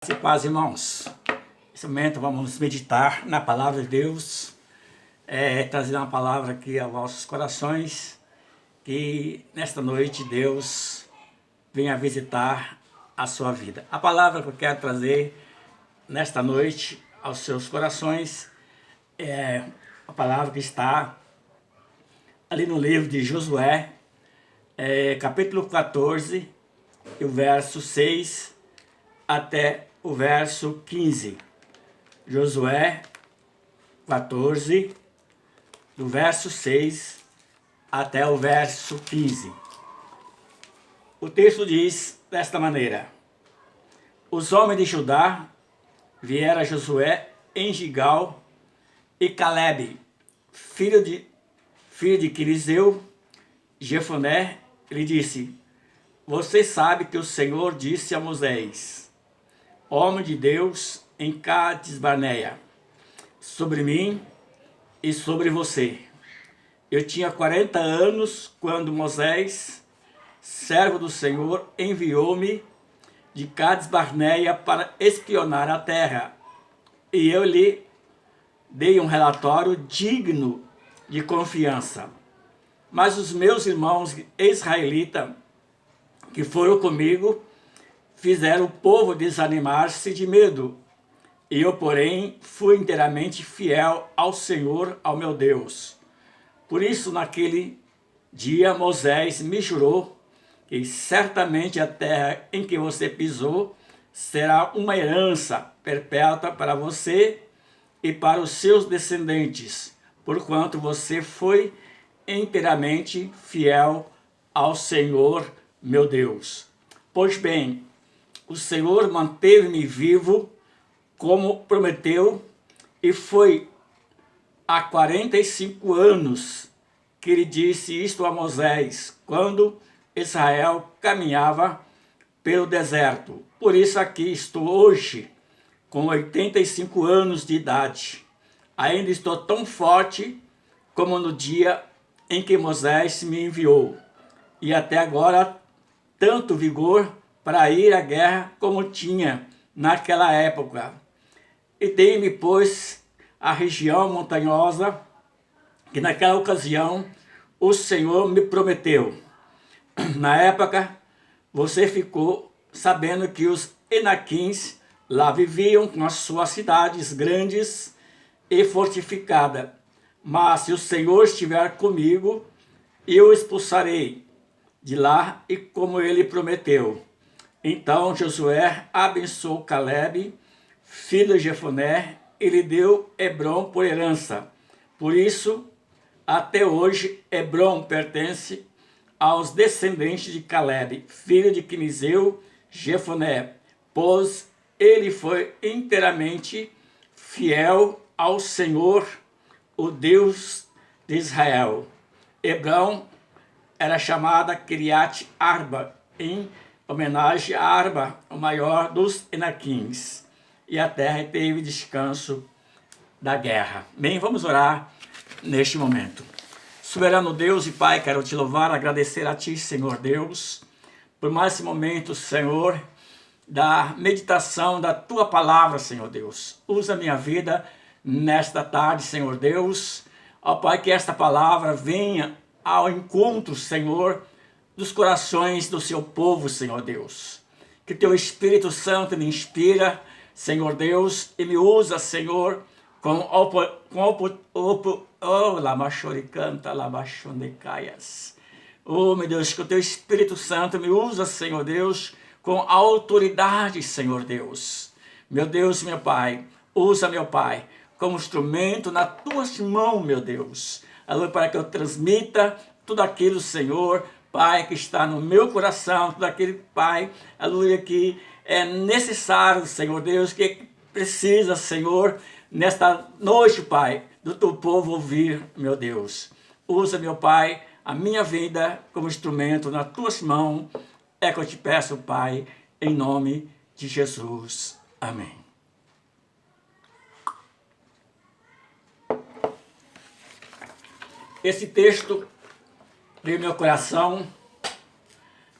Graça e paz, irmãos. Nesse momento vamos meditar na palavra de Deus, trazendo uma palavra aqui aos vossos corações, que nesta noite Deus venha visitar a sua vida. A palavra que eu quero trazer nesta noite aos seus corações é a palavra que está ali no livro de Josué, capítulo 14, e o verso 6 até o verso 15. Josué 14, do verso 6 até o verso 15. O texto diz desta maneira: Os homens de Judá vieram a Josué em Gigal, e Calebe, filho de Quiniseu, Jefoné, lhe disse: Você sabe que o Senhor disse a Moisés, homem de Deus, em Cades-Barneia, sobre mim e sobre você. Eu tinha 40 anos quando Moisés, servo do Senhor, enviou-me de Cades-Barneia para espionar a terra. E eu lhe dei um relatório digno de confiança. Mas os meus irmãos israelitas, que foram comigo, fizeram o povo desanimar-se de medo. E eu, porém, fui inteiramente fiel ao Senhor, ao meu Deus. Por isso, naquele dia, Moisés me jurou que certamente a terra em que você pisou será uma herança perpétua para você e para os seus descendentes, porquanto você foi inteiramente fiel ao Senhor, meu Deus. Pois bem, o Senhor manteve-me vivo, como prometeu, e foi há 45 anos que ele disse isto a Moisés, quando Israel caminhava pelo deserto. Por isso aqui estou hoje, com 85 anos de idade. Ainda estou tão forte como no dia em que Moisés me enviou. E até agora, tanto vigor para ir à guerra como tinha naquela época. E dei-me, pois, a região montanhosa que naquela ocasião o Senhor me prometeu. Na época, você ficou sabendo que os Enaquins lá viviam com as suas cidades grandes e fortificadas. Mas se o Senhor estiver comigo, eu o expulsarei de lá, e como ele prometeu. Então Josué abençoou Calebe, filho de Jefoné, e lhe deu Hebrom por herança. Por isso, até hoje, Hebrom pertence aos descendentes de Calebe, filho de Quiniseu, Jefoné, pois ele foi inteiramente fiel ao Senhor, o Deus de Israel. Hebrom era chamada Kiriat Arba, em homenagem a Arba, o maior dos Enaquins. E a terra teve descanso da guerra. Bem, vamos orar neste momento. Soberano Deus e Pai, quero te louvar, agradecer a ti, Senhor Deus, por mais esse momento, Senhor, da meditação da tua palavra, Senhor Deus. Usa a minha vida nesta tarde, Senhor Deus. Ó Pai, que esta palavra venha ao encontro, Senhor, dos corações do seu povo, Senhor Deus. Que teu Espírito Santo me inspira, Senhor Deus, e me usa, Senhor, Oh, meu Deus, que o teu Espírito Santo me usa, Senhor Deus, com autoridade, Senhor Deus. Meu Deus, meu Pai, usa, meu Pai, como instrumento nas tuas mãos, meu Deus. Aleluia, para que eu transmita tudo aquilo, Senhor, Pai, que está no meu coração, tudo aquilo, Pai, aleluia, que é necessário, Senhor Deus, que precisa, Senhor, nesta noite, Pai, do teu povo ouvir, meu Deus. Usa, meu Pai, a minha vida como instrumento nas tuas mãos. É que eu te peço, Pai, em nome de Jesus. Amém. Esse texto veio ao meu coração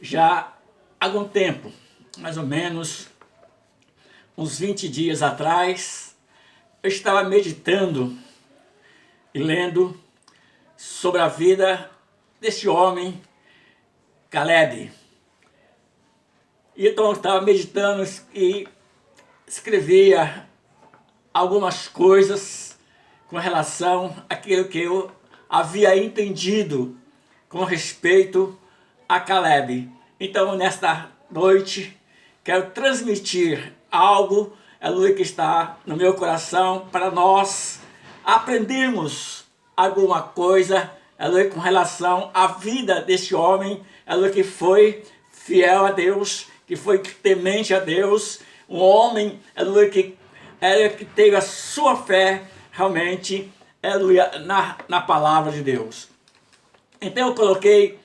já há algum tempo, mais ou menos uns 20 dias atrás, eu estava meditando e lendo sobre a vida desse homem, Caleb. E então eu estava meditando e escrevia algumas coisas com relação àquilo que eu havia entendido com respeito a Caleb. Então, nesta noite, quero transmitir algo, aleluia, que está no meu coração para nós aprendermos alguma coisa, aleluia, com relação à vida desse homem, aleluia, que foi fiel a Deus, que foi temente a Deus, um homem, aleluia, que teve a sua fé realmente, aleluia, na palavra de Deus. Então eu coloquei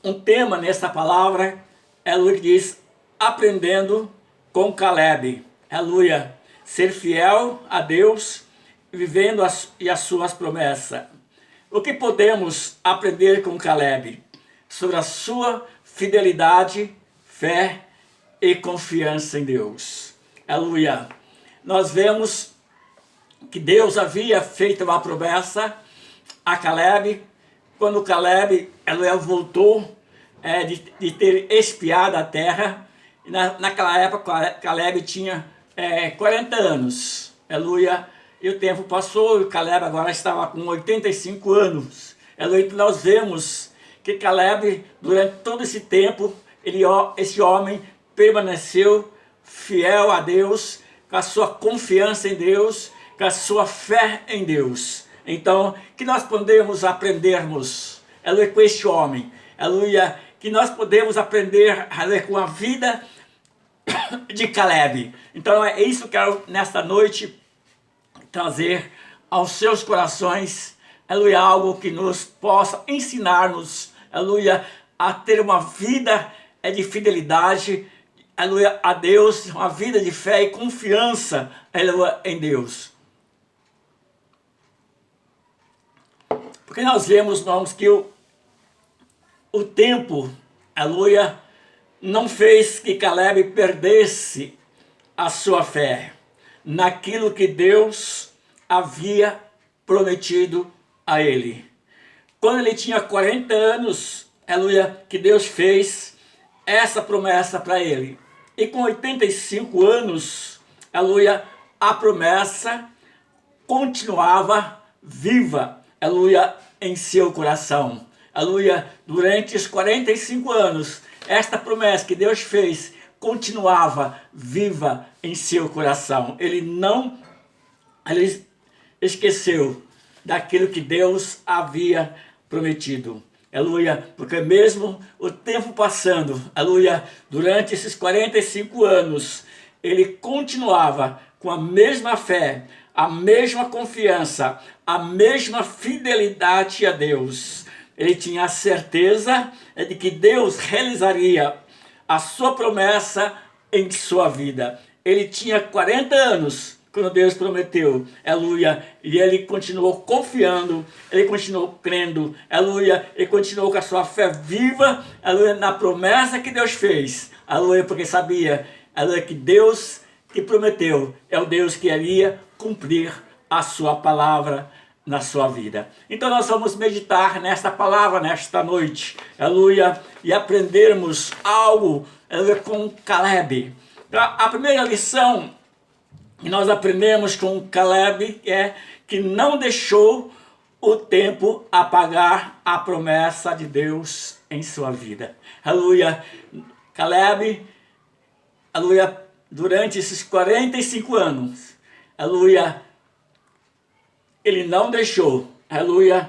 um tema nessa palavra, aleluia, que diz, aprendendo com Caleb, aleluia, ser fiel a Deus, vivendo as suas promessas. O que podemos aprender com Caleb? Sobre a sua fidelidade, fé e confiança em Deus. Aleluia. Nós vemos que Deus havia feito uma promessa a Caleb, quando Caleb, aleluia, voltou de ter espiado a terra. Naquela época, Caleb tinha 40 anos, aleluia, e o tempo passou, e Caleb agora estava com 85 anos. Aleluia, então nós vemos que Caleb, durante todo esse tempo, esse homem permaneceu fiel a Deus, com a sua confiança em Deus, com a sua fé em Deus. Então, que nós podemos aprendermos, aleluia, com este homem, aleluia, que nós podemos aprender, aleluia, com a vida de Caleb. Então é isso que eu quero nesta noite trazer aos seus corações, aleluia, algo que nos possa ensinar-nos, aleluia, a ter uma vida de fidelidade, aleluia, a Deus, uma vida de fé e confiança, aleluia, em Deus. Porque nós vemos, irmãos, que o tempo, aleluia, não fez que Caleb perdesse a sua fé naquilo que Deus havia prometido a ele. Quando ele tinha 40 anos, aleluia, que Deus fez essa promessa para ele. E com 85 anos, aleluia, a promessa continuava viva, aleluia, em seu coração. Aleluia, durante os 45 anos, esta promessa que Deus fez continuava viva em seu coração. Ele esqueceu daquilo que Deus havia prometido. Aleluia, porque mesmo o tempo passando, aleluia, durante esses 45 anos, ele continuava com a mesma fé, a mesma confiança, a mesma fidelidade a Deus. Ele tinha a certeza de que Deus realizaria a sua promessa em sua vida. Ele tinha 40 anos quando Deus prometeu, aleluia, e ele continuou confiando, ele continuou crendo, aleluia, ele continuou com a sua fé viva, aleluia, na promessa que Deus fez, aleluia, porque sabia, aleluia, que Deus que prometeu é o Deus que iria cumprir a sua palavra na sua vida. Então nós vamos meditar nesta palavra nesta noite, aleluia, e aprendermos algo, aleluia, com Caleb. A primeira lição que nós aprendemos com Caleb é que não deixou o tempo apagar a promessa de Deus em sua vida. Aleluia. Caleb, aleluia, durante esses 45 anos, aleluia, ele não deixou, aleluia,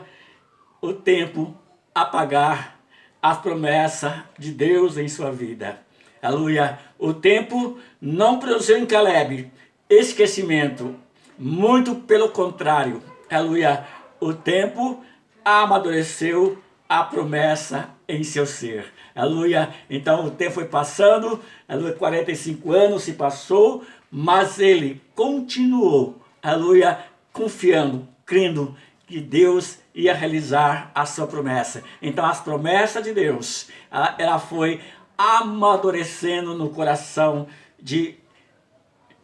o tempo apagar a promessa de Deus em sua vida. Aleluia. O tempo não produziu em Caleb esquecimento, muito pelo contrário, aleluia, o tempo amadureceu a promessa em seu ser, aleluia. Então o tempo foi passando, aleluia, 45 anos se passou, mas ele continuou, aleluia, confiando, crendo que Deus ia realizar a sua promessa. Então as promessas de Deus, ela foi amadurecendo no coração de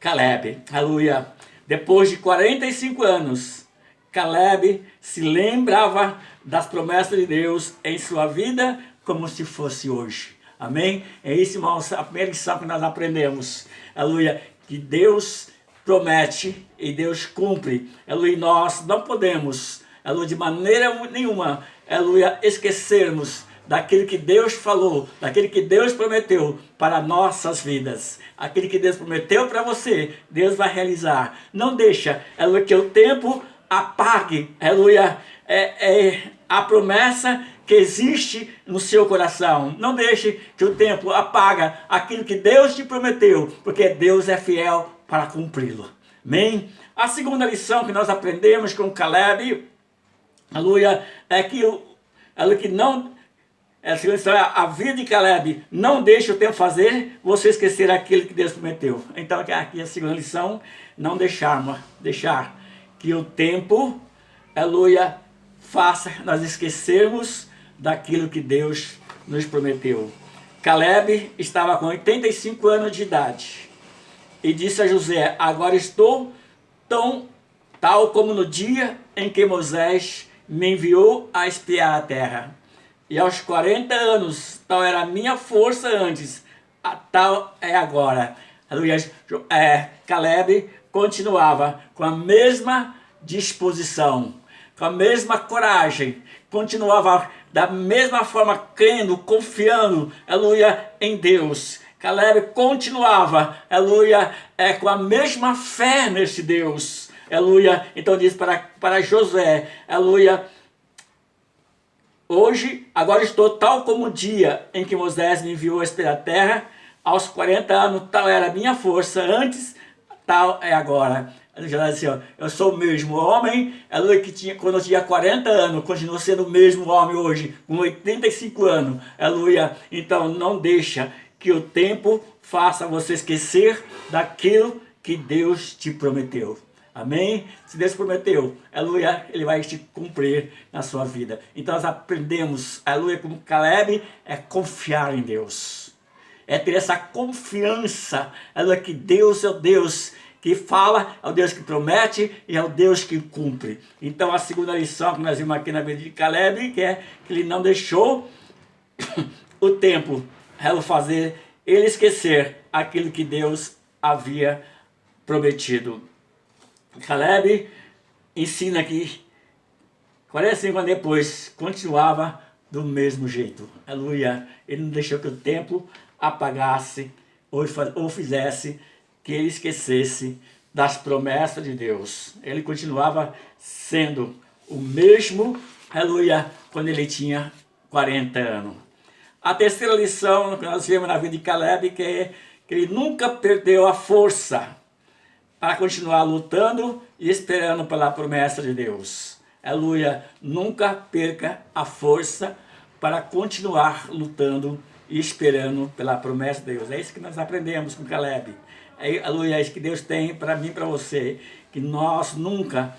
Caleb, aleluia. Depois de 45 anos, Caleb se lembrava das promessas de Deus em sua vida como se fosse hoje. Amém? É isso, irmãos, a primeira lição que nós aprendemos. Aleluia. Que Deus promete e Deus cumpre. Aleluia. Nós não podemos, aleluia, de maneira nenhuma, aleluia, esquecermos daquilo que Deus falou, daquilo que Deus prometeu para nossas vidas. Aquilo que Deus prometeu para você, Deus vai realizar. Não deixa, aleluia, que o tempo apague, aleluia, a promessa que existe no seu coração. Não deixe que o tempo apague aquilo que Deus te prometeu, porque Deus é fiel para cumpri-lo. Amém? A segunda lição que nós aprendemos com Caleb, aleluia, é que a vida de Caleb, não deixe o tempo fazer você esquecer aquilo que Deus prometeu. Então aqui a segunda lição, não deixar que o tempo, aleluia, faça nós esquecermos daquilo que Deus nos prometeu. Caleb estava com 85 anos de idade e disse a Josué: agora estou tal como no dia em que Moisés me enviou a espiar a terra. E aos 40 anos, tal era a minha força antes, tal é agora. Aleluia. Caleb continuava com a mesma disposição, com a mesma coragem, continuava da mesma forma crendo, confiando, aleluia, em Deus. Caleb continuava, aleluia, com a mesma fé nesse Deus, aleluia. Então diz para Josué, aleluia: hoje, agora estou tal como o dia em que Moisés me enviou a espiar a terra. Aos 40 anos, tal era a minha força antes, tal é agora. Já disse, ó, eu sou o mesmo homem, aleluia, que quando eu tinha 40 anos, continuo sendo o mesmo homem hoje, com 85 anos, aleluia. Então não deixa que o tempo faça você esquecer daquilo que Deus te prometeu. Amém? Se Deus prometeu, aleluia, Ele vai te cumprir na sua vida. Então nós aprendemos, aleluia, como Caleb, é confiar em Deus. É ter essa confiança, aleluia, que Deus é o Deus que fala, é o Deus que promete e é o Deus que cumpre. Então a segunda lição que nós vimos aqui na vida de Caleb, que é que ele não deixou o tempo fazer ele esquecer aquilo que Deus havia prometido. Caleb ensina que 45 anos depois continuava do mesmo jeito. Aleluia. Ele não deixou que o tempo apagasse ou fizesse que ele esquecesse das promessas de Deus. Ele continuava sendo o mesmo, aleluia, quando ele tinha 40 anos. A terceira lição que nós vemos na vida de Caleb, que é que ele nunca perdeu a força para continuar lutando e esperando pela promessa de Deus. Aleluia, nunca perca a força para continuar lutando e esperando pela promessa de Deus. É isso que nós aprendemos com Caleb. Aleluia, é isso que Deus tem para mim e para você, que nós nunca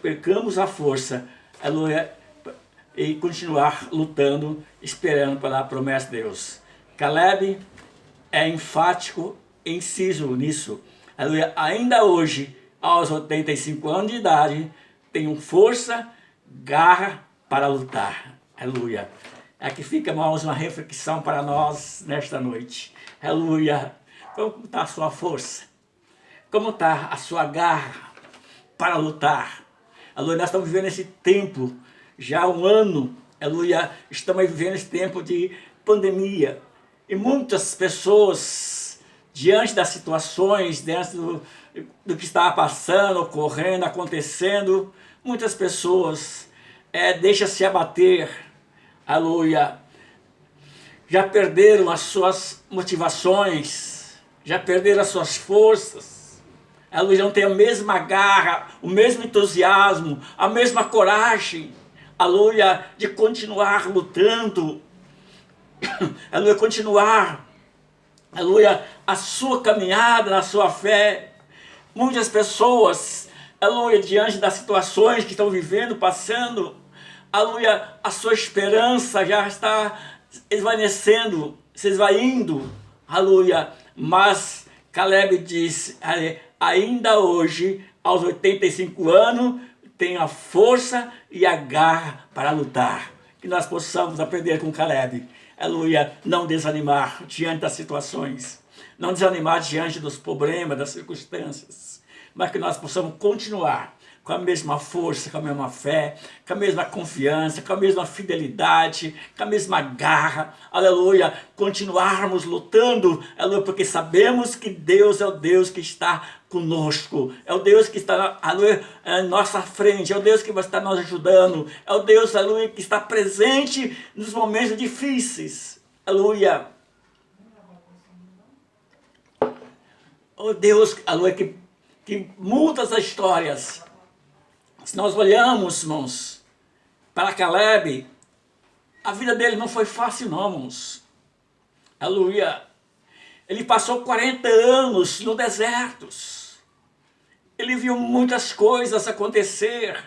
percamos a força, aleluia, e continuar lutando, esperando pela promessa de Deus. Caleb é enfático, inciso nisso. Aleluia, ainda hoje, aos 85 anos de idade, tenho força, garra para lutar. Aleluia. Aqui fica, irmãos, uma reflexão para nós nesta noite. Aleluia. Como está a sua força? Como está a sua garra para lutar? Aleluia, nós estamos vivendo esse tempo, já há um ano, aleluia, estamos vivendo esse tempo de pandemia. E muitas pessoas, diante das situações, diante do que está passando, ocorrendo, acontecendo, muitas pessoas deixam-se abater, aleluia, já perderam as suas motivações, já perderam as suas forças, aleluia, não tem a mesma garra, o mesmo entusiasmo, a mesma coragem, aleluia, de continuar lutando, aleluia, continuar, aleluia, a sua caminhada na sua fé. Muitas pessoas, aleluia, diante das situações que estão vivendo, passando, aleluia, a sua esperança já está esvanecendo, se esvaindo, aleluia. Mas Caleb disse, ainda hoje, aos 85 anos, tenho a força e a garra para lutar. Que nós possamos aprender com Caleb. Aleluia, não desanimar diante das situações. Não desanimar diante dos problemas, das circunstâncias. Mas que nós possamos continuar com a mesma força, com a mesma fé, com a mesma confiança, com a mesma fidelidade, com a mesma garra, aleluia, continuarmos lutando, aleluia, porque sabemos que Deus é o Deus que está conosco, é o Deus que está, aleluia, à nossa frente, é o Deus que vai estar nos ajudando, é o Deus, aleluia, que está presente nos momentos difíceis, aleluia. O Deus, aleluia, que muda as histórias. Se nós olhamos, irmãos, para Caleb, a vida dele não foi fácil não, irmãos. Aleluia. Ele passou 40 anos no deserto. Ele viu muitas coisas acontecer.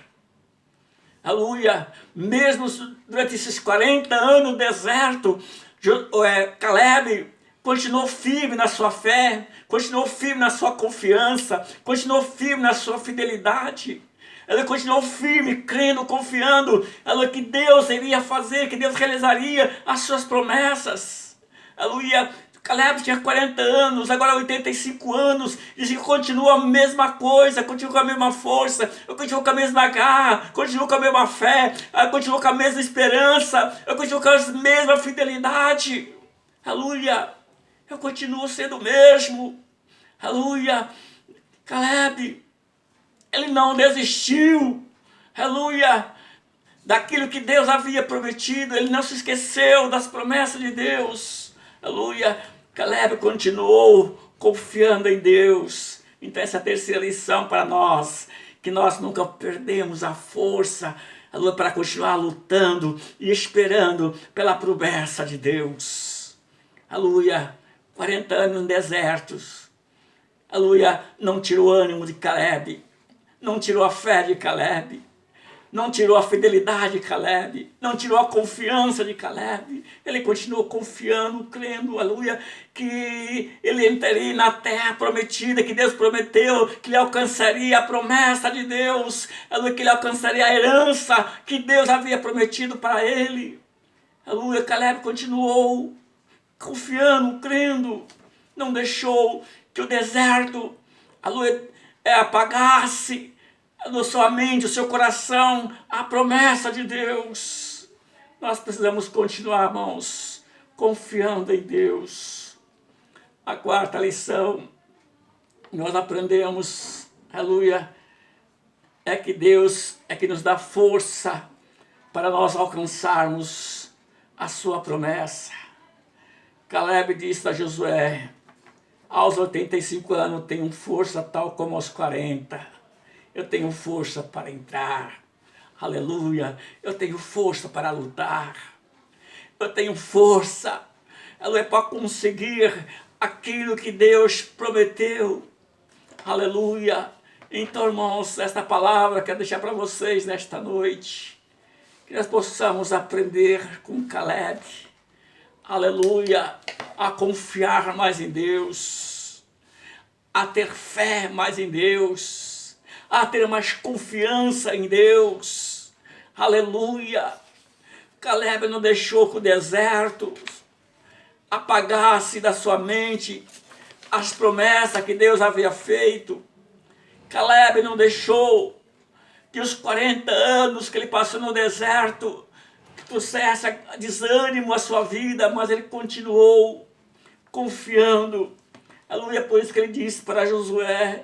Aleluia. Mesmo durante esses 40 anos no deserto, Caleb continuou firme na sua fé, continuou firme na sua confiança, continuou firme na sua fidelidade. Ela continuou firme, crendo, confiando, ela que Deus iria fazer, que Deus realizaria as suas promessas. Aleluia. Caleb tinha 40 anos, agora 85 anos, e continua a mesma coisa, continua com a mesma força, continua com a mesma garra, continua com a mesma fé, continua com a mesma esperança, continua com a mesma fidelidade. Aleluia. Eu continuo sendo o mesmo. Aleluia. Caleb, ele não desistiu, aleluia, daquilo que Deus havia prometido. Ele não se esqueceu das promessas de Deus, aleluia. Caleb continuou confiando em Deus. Então essa é a terceira lição para nós, que nós nunca perdemos a força, aleluia, para continuar lutando e esperando pela promessa de Deus. Aleluia, 40 anos no deserto, aleluia, não tirou o ânimo de Caleb. Não tirou a fé de Caleb, não tirou a fidelidade de Caleb, não tirou a confiança de Caleb. Ele continuou confiando, crendo, aleluia, que ele entraria na terra prometida, que Deus prometeu, que ele alcançaria a promessa de Deus, aleluia, que ele alcançaria a herança que Deus havia prometido para ele. Aleluia, Caleb continuou confiando, crendo, não deixou que o deserto, aleluia, apagasse na sua mente, o seu coração, a promessa de Deus. Nós precisamos continuar, irmãos, confiando em Deus. A quarta lição, nós aprendemos, aleluia, é que Deus é que nos dá força para nós alcançarmos a sua promessa. Caleb disse a Josué, aos 85 anos tenho força tal como aos 40. Eu tenho força para entrar. Aleluia. Eu tenho força para lutar. Eu tenho força, aleluia, para conseguir aquilo que Deus prometeu. Aleluia. Então, irmãos, esta palavra quero deixar para vocês nesta noite. Que nós possamos aprender com Caleb. Aleluia, a confiar mais em Deus, a ter fé mais em Deus, a ter mais confiança em Deus. Aleluia. Caleb não deixou que o deserto apagasse da sua mente as promessas que Deus havia feito. Caleb não deixou que os 40 anos que ele passou no deserto trouxesse desânimo à sua vida, mas ele continuou confiando. Aleluia, por isso que ele disse para Josué,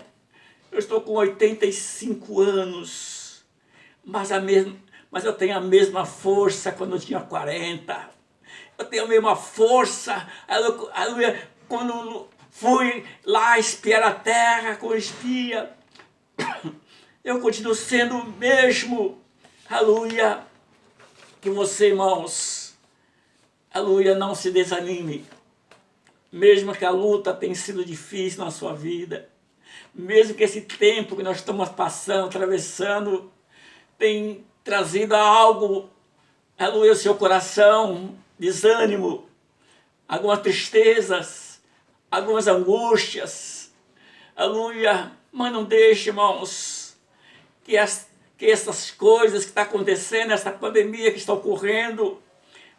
eu estou com 85 anos, mas eu tenho a mesma força quando eu tinha 40. Eu tenho a mesma força, aleluia, quando fui lá espiar a terra com espia. Eu continuo sendo o mesmo, aleluia. Que você, irmãos, aleluia, não se desanime. Mesmo que a luta tenha sido difícil na sua vida, mesmo que esse tempo que nós estamos passando, atravessando, tem trazido algo, aleluia, ao seu coração, desânimo, algumas tristezas, algumas angústias, aleluia, mas não deixe, irmãos, que essas coisas que estão acontecendo, essa pandemia que está ocorrendo,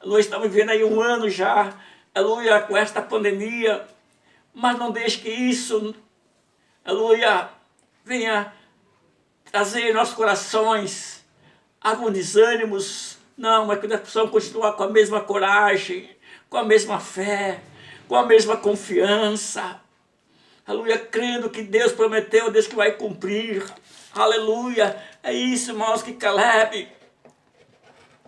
aleluia, estamos vivendo aí um ano já, aleluia, com esta pandemia, mas não deixe que isso, aleluia, venha trazer em nossos corações alguns desânimos. Não, mas que nós precisamos continuar com a mesma coragem, com a mesma fé, com a mesma confiança, aleluia, crendo que Deus prometeu, Deus que vai cumprir, aleluia. É isso, irmãos, que Caleb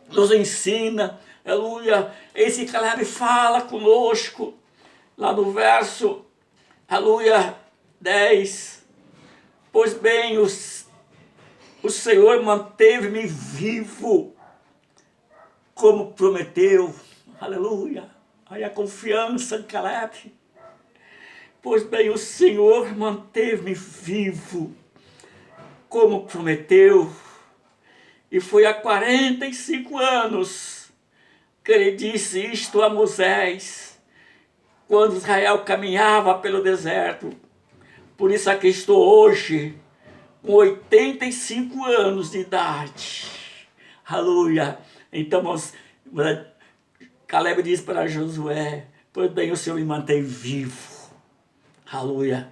nos ensina, aleluia. Esse Caleb fala conosco, lá no verso, aleluia, 10, pois bem, o Senhor manteve-me vivo, como prometeu, aleluia. Aí a confiança de Caleb. Pois bem, o Senhor manteve-me vivo, como prometeu. E foi há 45 anos que ele disse isto a Moisés, quando Israel caminhava pelo deserto. Por isso aqui estou hoje, com 85 anos de idade. Aleluia. Então, Caleb diz para Josué, pois bem, o Senhor me mantém vivo. Aleluia.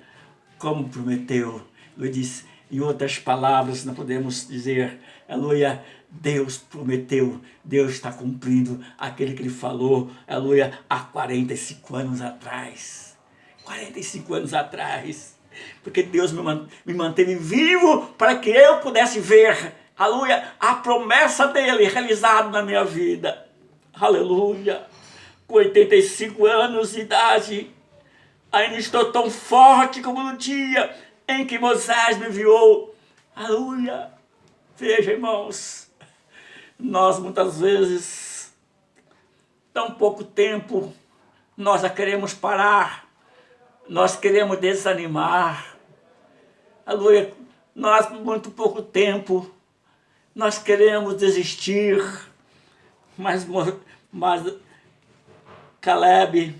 Como prometeu. Ele disse, em outras palavras, nós podemos dizer, aleluia, Deus prometeu, Deus está cumprindo aquele que Ele falou, aleluia, há 45 anos atrás. 45 anos atrás. Porque Deus me manteve vivo para que eu pudesse ver, aleluia, a promessa dEle realizada na minha vida. Aleluia. Com 85 anos de idade, ainda estou tão forte como no dia em que Moisés me enviou. Aleluia. Veja, irmãos, nós muitas vezes, tão pouco tempo, nós já queremos parar, nós queremos desanimar. Aleluia. Nós, por muito pouco tempo, nós queremos desistir. Mas Caleb,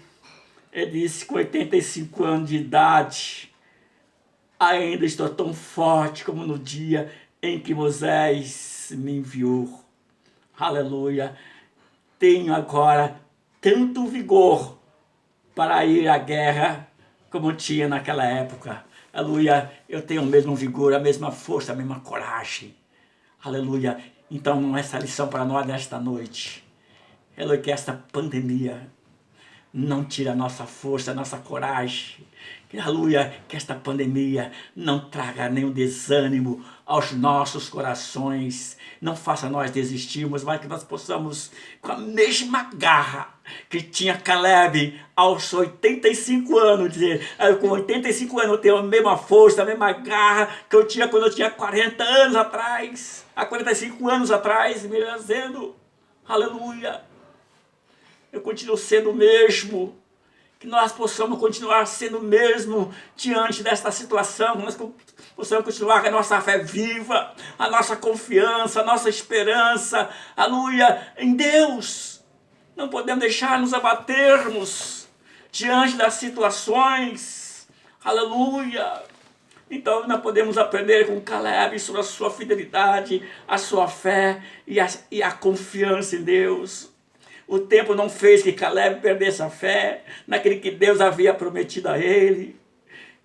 ele disse, com 85 anos de idade, ainda estou tão forte como no dia em que Moisés me enviou. Aleluia. Tenho agora tanto vigor para ir à guerra como tinha naquela época. Aleluia. Eu tenho o mesmo vigor, a mesma força, a mesma coragem. Aleluia. Então, essa lição para nós nesta noite, aleluia, que esta pandemia não tira a nossa força, a nossa coragem. Aleluia, que esta pandemia não traga nenhum desânimo aos nossos corações, não faça nós desistirmos, mas que nós possamos, com a mesma garra que tinha Caleb aos 85 anos, dizer, com 85 anos eu tenho a mesma força, a mesma garra que eu tinha quando eu tinha 40 anos atrás, há 45 anos atrás, me dizendo, aleluia, eu continuo sendo o mesmo. Que nós possamos continuar sendo o mesmo diante desta situação, que nós possamos continuar com a nossa fé viva, a nossa confiança, a nossa esperança, aleluia, em Deus. Não podemos deixar nos abatermos diante das situações, aleluia. Então nós podemos aprender com Caleb sobre a sua fidelidade, a sua fé e a confiança em Deus. O tempo não fez que Caleb perdesse a fé naquele que Deus havia prometido a ele.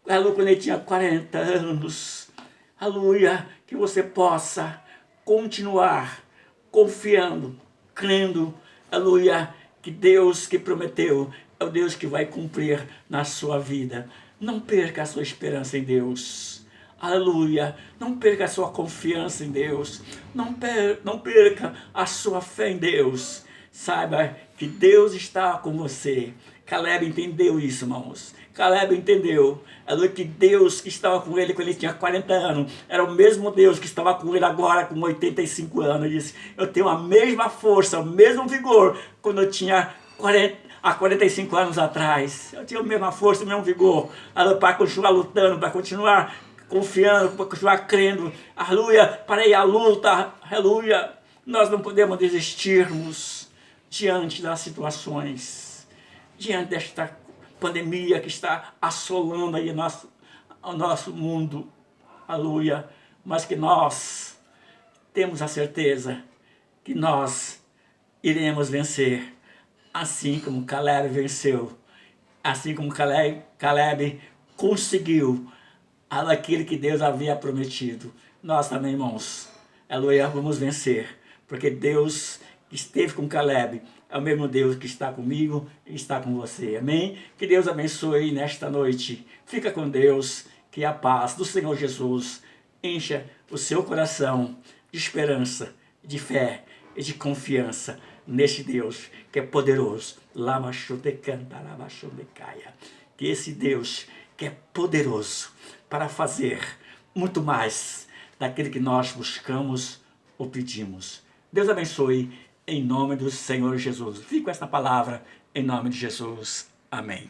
Aleluia, quando ele tinha 40 anos. Aleluia, que você possa continuar confiando, crendo, aleluia, que Deus que prometeu é o Deus que vai cumprir na sua vida. Não perca a sua esperança em Deus. Aleluia, não perca a sua confiança em Deus. Não perca a sua fé em Deus. Saiba que Deus está com você. Caleb entendeu isso, irmãos. Caleb entendeu que Deus que estava com ele quando ele tinha 40 anos era o mesmo Deus que estava com ele agora com 85 anos. Ele disse, eu tenho a mesma força, o mesmo vigor quando eu tinha há 45 anos atrás. Eu tinha a mesma força, o mesmo vigor para continuar lutando, para continuar confiando, para continuar crendo. Aleluia, para ir à luta. Aleluia. Nós não podemos desistirmos diante das situações, diante desta pandemia que está assolando aí o nosso mundo, aleluia, mas que nós temos a certeza que nós iremos vencer, assim como Caleb venceu, assim como Caleb conseguiu aquilo que Deus havia prometido. Nós também, irmãos, aleluia, vamos vencer, porque Deus que esteve com Caleb é o mesmo Deus que está comigo e está com você, amém? Que Deus abençoe nesta noite. Fica com Deus, que a paz do Senhor Jesus encha o seu coração de esperança, de fé e de confiança neste Deus que é poderoso. Que esse Deus que é poderoso para fazer muito mais daquilo que nós buscamos ou pedimos. Deus abençoe em nome do Senhor Jesus. Fico com esta palavra em nome de Jesus. Amém.